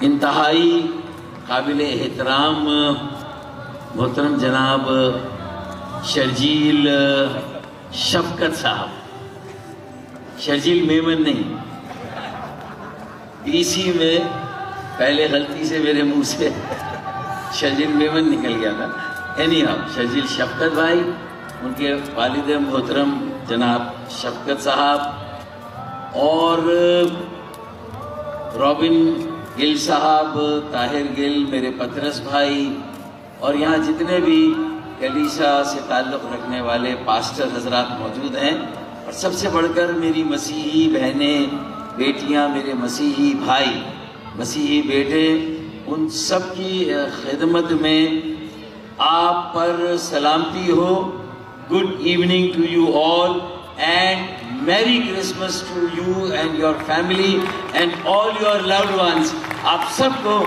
انتہائی قابل احترام محترم جناب شرجیل شفقت صاحب، شرجیل میمن نہیں، ڈی سی میں پہلے غلطی سے میرے منہ سے شرجیل میمن نکل گیا تھا. شرجیل شفقت بھائی، ان کے والد محترم جناب شفقت صاحب، اور رابن گل صاحب، طاہر گل، میرے پترس بھائی، اور یہاں جتنے بھی کلیسا سے تعلق رکھنے والے پاسٹر حضرات موجود ہیں، اور سب سے بڑھ کر میری مسیحی بہنیں، بیٹیاں، میرے مسیحی بھائی، مسیحی بیٹے، ان سب کی خدمت میں آپ پر سلامتی ہو. Good evening to you all and merry Christmas to you and your family and all your loved ones. آپ سب کو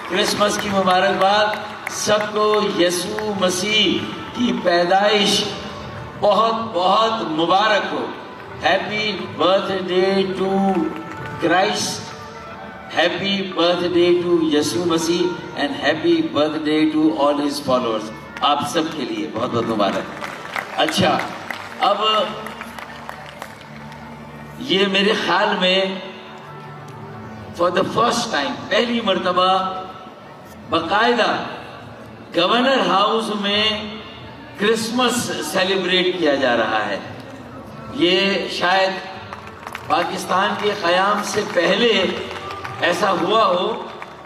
کرسمس کی مبارکباد، سب کو یسوع مسیح کی پیدائش بہت بہت مبارک ہو. Happy birthday to Christ, happy birthday to یسوع مسیح and happy birthday to all his followers. آپ سب کے لیے بہت بہت مبارک. اچھا، اب یہ میرے خیال میں فار دا فرسٹ ٹائم، پہلی مرتبہ باقاعدہ گورنر ہاؤس میں کرسمس سیلیبریٹ کیا جا رہا ہے. یہ شاید پاکستان کے قیام سے پہلے ایسا ہوا ہو،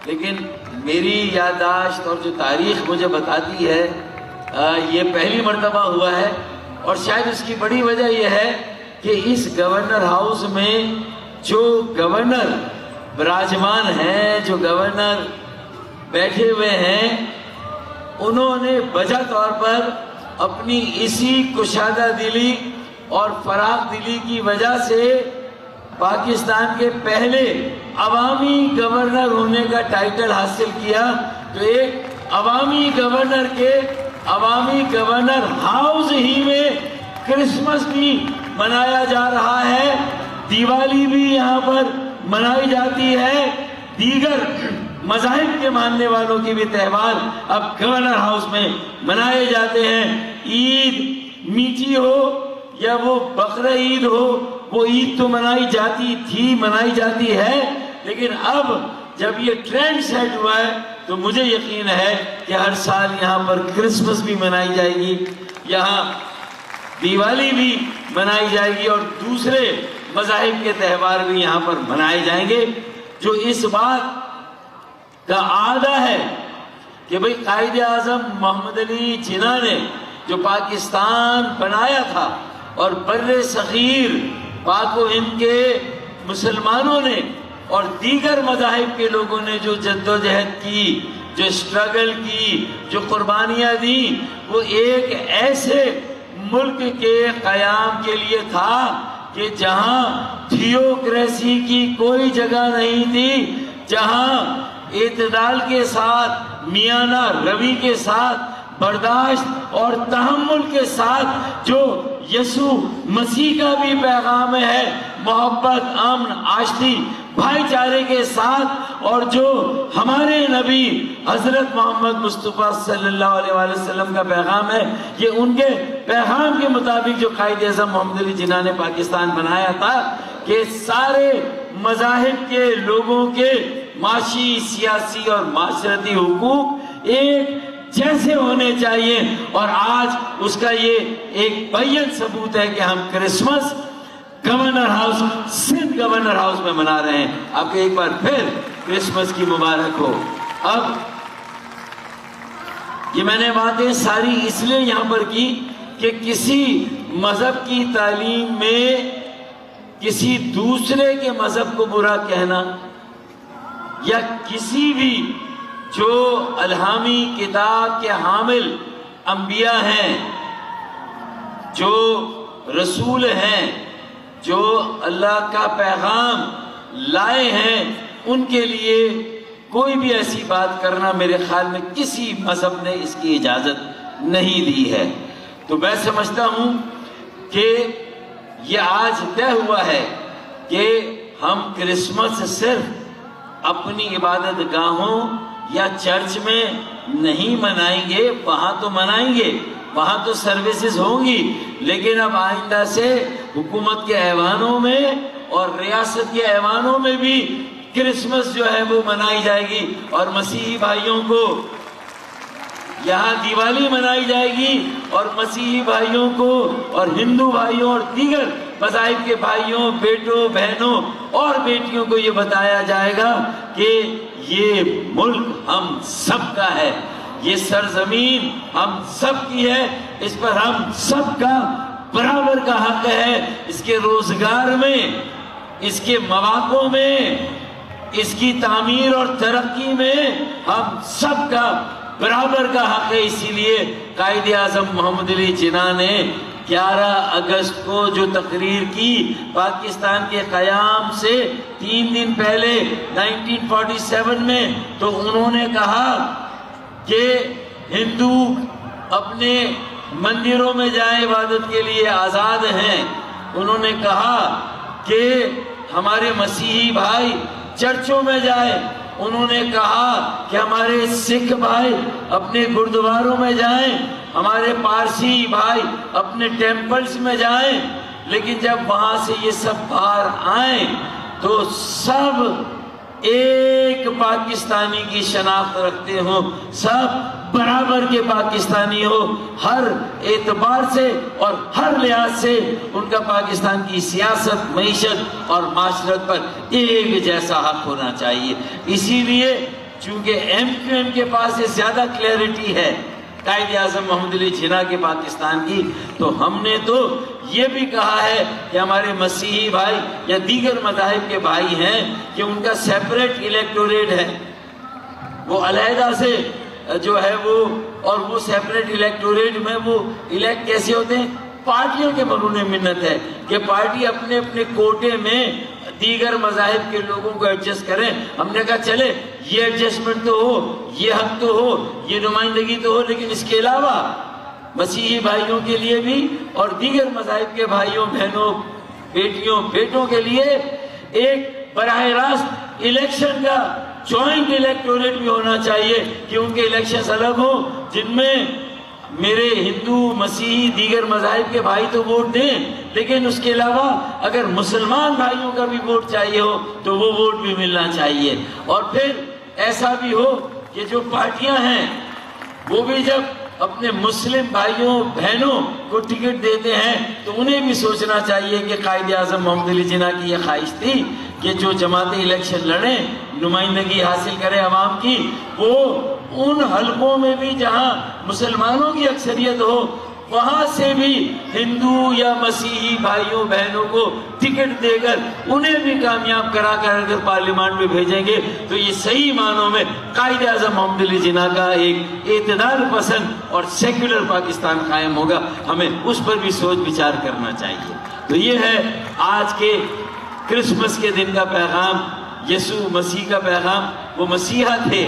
لیکن میری یادداشت اور جو تاریخ مجھے بتاتی ہے یہ پہلی مرتبہ ہوا ہے. اور شاید اس کی بڑی وجہ یہ ہے کہ اس گورنر ہاؤس میں جو گورنر براجمان ہیں، جو گورنر بیٹھے ہوئے ہیں، انہوں نے بجا طور پر اپنی اسی کشادہ دلی اور فراخ دلی کی وجہ سے پاکستان کے پہلے عوامی گورنر ہونے کا ٹائٹل حاصل کیا. تو ایک عوامی گورنر کے عوامی گورنر ہاؤس ہی میں کرسمس بھی منایا جا رہا ہے، دیوالی بھی یہاں پر منائی جاتی ہے، دیگر مذاہب کے ماننے والوں کی بھی تہوار اب گورنر ہاؤس میں منائے جاتے ہیں. عید میٹھی ہو یا وہ بقرہ عید ہو، وہ عید تو منائی جاتی تھی، منائی جاتی ہے، لیکن اب جب یہ ٹرینڈ سیٹ ہوا ہے تو مجھے یقین ہے کہ ہر سال یہاں پر کرسمس بھی منائی جائے گی، یہاں دیوالی بھی منائی جائے گی، اور دوسرے مذاہب کے تہوار بھی یہاں پر منائے جائیں گے. جو اس بات کا عادہ ہے کہ بھئی قائد اعظم محمد علی جناح نے جو پاکستان بنایا تھا، اور بر صغیر پاک و ہند کے مسلمانوں نے اور دیگر مذاہب کے لوگوں نے جو جدوجہد کی، جو اسٹرگل کی، جو قربانیاں دیں، وہ ایک ایسے ملک کے قیام کے لیے تھا کہ جہاں تھیوکریسی کی کوئی جگہ نہیں تھی، جہاں اعتدال کے ساتھ، میانہ روی کے ساتھ، برداشت اور تحمل کے ساتھ جو یسوع مسیح کا بھی پیغام ہے، محبت، امن، آشتی، بھائی چارے کے ساتھ، اور جو ہمارے نبی حضرت محمد مصطفیٰ صلی اللہ علیہ وسلم کا پیغام ہے، یہ ان کے پیغام کے مطابق جو قائد اعظم محمد علی جناح نے پاکستان بنایا تھا کہ سارے مذاہب کے لوگوں کے معاشی، سیاسی اور معاشرتی حقوق ایک جیسے ہونے چاہیے. اور آج اس کا یہ ایک بیان ثبوت ہے کہ ہم Christmas governor house, Sindh governor house میں منا رہے ہیں. آپ کو ایک بار پھر کرسمس کی مبارک ہو. اب یہ میں نے باتیں ساری اس لیے یہاں پر کی کہ کسی مذہب کی تعلیم میں کسی دوسرے کے مذہب کو برا کہنا، یا کسی بھی جو الہامی کتاب کے حامل انبیاء ہیں، جو رسول ہیں، جو اللہ کا پیغام لائے ہیں، ان کے لیے کوئی بھی ایسی بات کرنا میرے خیال میں کسی مذہب نے اس کی اجازت نہیں دی ہے. تو میں سمجھتا ہوں کہ یہ آج طے ہوا ہے کہ ہم کرسمس صرف اپنی عبادت گاہوں یا چرچ میں نہیں منائیں گے، وہاں تو منائیں گے، وہاں تو سروسز ہوں گی، لیکن اب آئندہ سے حکومت کے ایوانوں میں اور ریاست کے ایوانوں میں بھی کرسمس جو ہے وہ منائی جائے گی، اور مسیحی بھائیوں کو یہاں دیوالی منائی جائے گی، اور مسیحی بھائیوں کو اور ہندو بھائیوں اور دیگر مذاہب کے بھائیوں، بیٹوں، بہنوں اور بیٹیوں کو یہ بتایا جائے گا کہ یہ ملک ہم سب کا ہے، یہ سرزمین ہم سب کی ہے، اس پر ہم سب کا برابر کا حق ہے، اس کے روزگار میں، اس کے مواقع میں، اس کی تعمیر اور ترقی میں ہم سب کا برابر کا حق ہے۔ اسی لیے قائد اعظم محمد علی جناح نے 11 اگست کو جو تقریر کی پاکستان کے قیام سے 3 دن پہلے 1947 میں، تو انہوں نے کہا کہ ہندو اپنے مندروں میں جائیں، عبادت کے لیے آزاد ہیں۔ انہوں نے کہا کہ ہمارے مسیحی بھائی چرچوں میں جائیں، انہوں نے کہا کہ ہمارے سکھ بھائی اپنے گردواروں میں جائیں، ہمارے پارسی بھائی اپنے ٹیمپلز میں جائیں، لیکن جب وہاں سے یہ سب باہر آئیں تو سب ایک پاکستانی کی شناخت رکھتے ہوں، سب برابر کے پاکستانی ہو، ہر اعتبار سے اور ہر لحاظ سے ان کا پاکستان کی سیاست، معیشت اور معاشرت پر ایک جیسا حق ہونا چاہیے۔ اسی لیے چونکہ MQM کے پاس یہ زیادہ کلیئرٹی ہے قائد اعظم محمد علی جناح کے پاکستان کی، تو ہم نے تو یہ بھی کہا ہے کہ ہمارے مسیحی بھائی یا دیگر مذاہب کے بھائی ہیں کہ ان کا سیپریٹ الیکٹوریٹ ہے، وہ علیحدہ سے جو ہے وہ، اور وہ سیپریٹ الیکٹوریٹ میں وہ الیکٹ کیسے ہوتے ہیں؟ پارٹیوں کے مرہون منت ہے کہ پارٹی اپنے اپنے کوٹے میں دیگر مذاہب کے لوگوں کو ایڈجسٹ کریں۔ ہم نے کہا چلے یہ ایڈجسٹمنٹ تو ہو، یہ حق تو ہو، یہ نمائندگی تو ہو، لیکن اس کے علاوہ مسیحی بھائیوں کے لیے بھی اور دیگر مذاہب کے بھائیوں، بہنوں، بیٹیوں، بیٹوں کے لیے ایک براہ راست الیکشن کا جوائنٹ الیکٹوریٹ بھی ہونا چاہیے کہ ان کے الیکشنز الگ ہوں، جن میں میرے ہندو، مسیحی، دیگر مذاہب کے بھائی تو ووٹ دیں، لیکن اس کے علاوہ اگر مسلمان بھائیوں کا بھی ووٹ چاہیے ہو تو وہ ووٹ بھی ملنا چاہیے۔ اور پھر ایسا بھی ہو کہ جو پارٹیاں ہیں وہ بھی جب اپنے مسلم بھائیوں بہنوں کو ٹکٹ دیتے ہیں تو انہیں بھی سوچنا چاہیے کہ قائد اعظم محمد علی جناح کی یہ خواہش تھی کہ جو جماعتیں الیکشن لڑیں، نمائندگی حاصل کریں عوام کی، وہ ان حلقوں میں بھی جہاں مسلمانوں کی اکثریت ہو وہاں سے بھی ہندو یا مسیحی بھائیوں بہنوں کو ٹکٹ دے کر انہیں بھی کامیاب کرا کر اگر پارلیمان میں بھیجیں گے تو یہ صحیح معنوں میں قائد اعظم محمد علی جناح کا ایک اعتدال پسند اور سیکولر پاکستان قائم ہوگا۔ ہمیں اس پر بھی سوچ بچار کرنا چاہیے۔ تو یہ ہے آج کے کرسمس کے دن کا پیغام، یسوع مسیح کا پیغام۔ وہ مسیحا تھے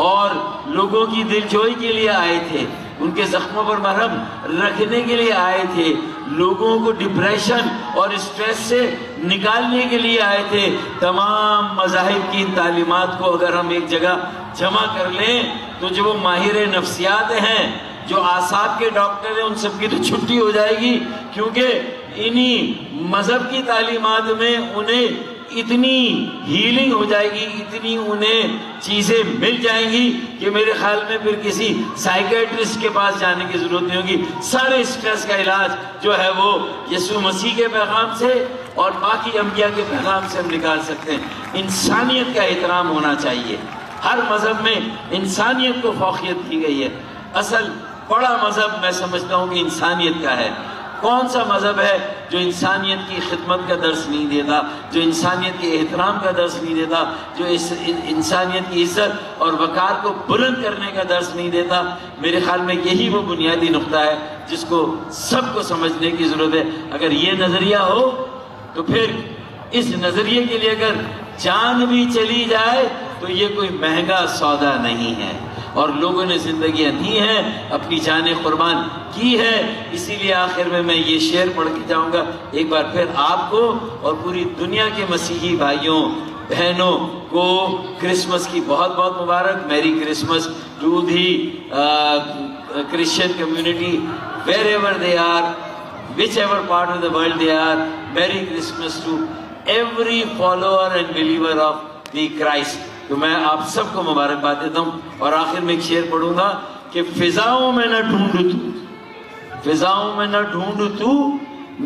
اور لوگوں کی دلجوئی کے لیے آئے تھے، ان کے زخموں پر مرہم رکھنے کے لیے آئے تھے، لوگوں کو ڈپریشن اور اسٹریس سے نکالنے کے لیے آئے تھے۔ تمام مذاہب کی تعلیمات کو اگر ہم ایک جگہ جمع کر لیں تو جو وہ ماہر نفسیات ہیں، جو اعصاب کے ڈاکٹر ہیں، ان سب کی تو چھٹی ہو جائے گی، کیونکہ انہی مذہب کی تعلیمات میں انہیں اتنی ہیلنگ ہو جائے گی، اتنی انہیں چیزیں مل جائیں گی کہ میرے خیال میں پھر کسی سائیکیٹرسٹ کے پاس جانے کی ضرورت نہیں ہوگی۔ سارے اسٹریس کا علاج جو ہے وہ یسوع مسیح کے پیغام سے اور باقی انبیاء کے پیغام سے ہم نکال سکتے ہیں۔ انسانیت کا احترام ہونا چاہیے، ہر مذہب میں انسانیت کو فوقیت دی گئی ہے۔ اصل بڑا مذہب میں سمجھتا ہوں کہ انسانیت کا ہے۔ کون سا مذہب ہے جو انسانیت کی خدمت کا درس نہیں دیتا، جو انسانیت کے احترام کا درس نہیں دیتا، جو انسانیت کی عزت اور وقار کو بلند کرنے کا درس نہیں دیتا؟ میرے خیال میں یہی وہ بنیادی نقطہ ہے جس کو سب کو سمجھنے کی ضرورت ہے۔ اگر یہ نظریہ ہو تو پھر اس نظریے کے لیے اگر جان بھی چلی جائے تو یہ کوئی مہنگا سودا نہیں ہے، اور لوگوں نے زندگیاں دی ہیں، اپنی جانیں قربان کی ہے۔ اسی لیے آخر میں یہ شعر پڑھ کے جاؤں گا ایک بار پھر آپ کو اور پوری دنیا کے مسیحی بھائیوں بہنوں کو کرسمس کی بہت بہت مبارک. Merry Christmas to the Christian community wherever they are, whichever part of the world they are. Merry Christmas to every follower and believer of the Christ. تو میں آپ سب کو مبارکباد دیتا ہوں. اور آخر میں ایک شعر پڑھوں گا کہ فضاؤں میں نہ ڈھونڈ تو، فضاؤں میں نہ ڈھونڈ تو،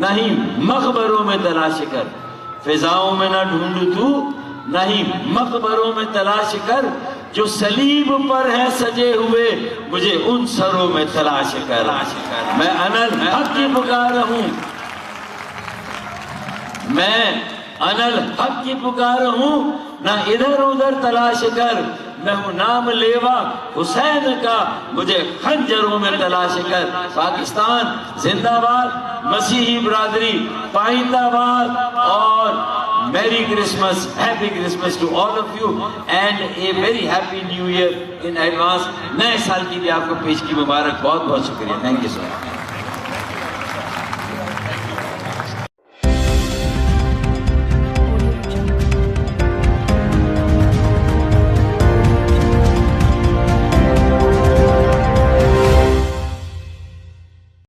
نہیں مقبروں میں تلاش کر. فضاؤں میں نہ ڈھونڈ تو، نہیں مقبروں میں تلاش کر. جو صلیب پر ہے سجے ہوئے، مجھے ان سروں میں تلاش کر. میں انا الحق کی پکار ہوں، میں انا الحق کی پکار ہوں، نہ ادھر ادھر تلاش کر. میں ہوں نام لیوا حسین کا، مجھے خنجروں میں تلاش کر. پاکستان زندہ باد، مسیحی برادری پائندہ باد. اور merry Christmas, happy Christmas to all of you and a very happy new year in advance. نئے سال کی بھی آپ کو پیش کی مبارک. بہت بہت شکریہ. Thank you so much.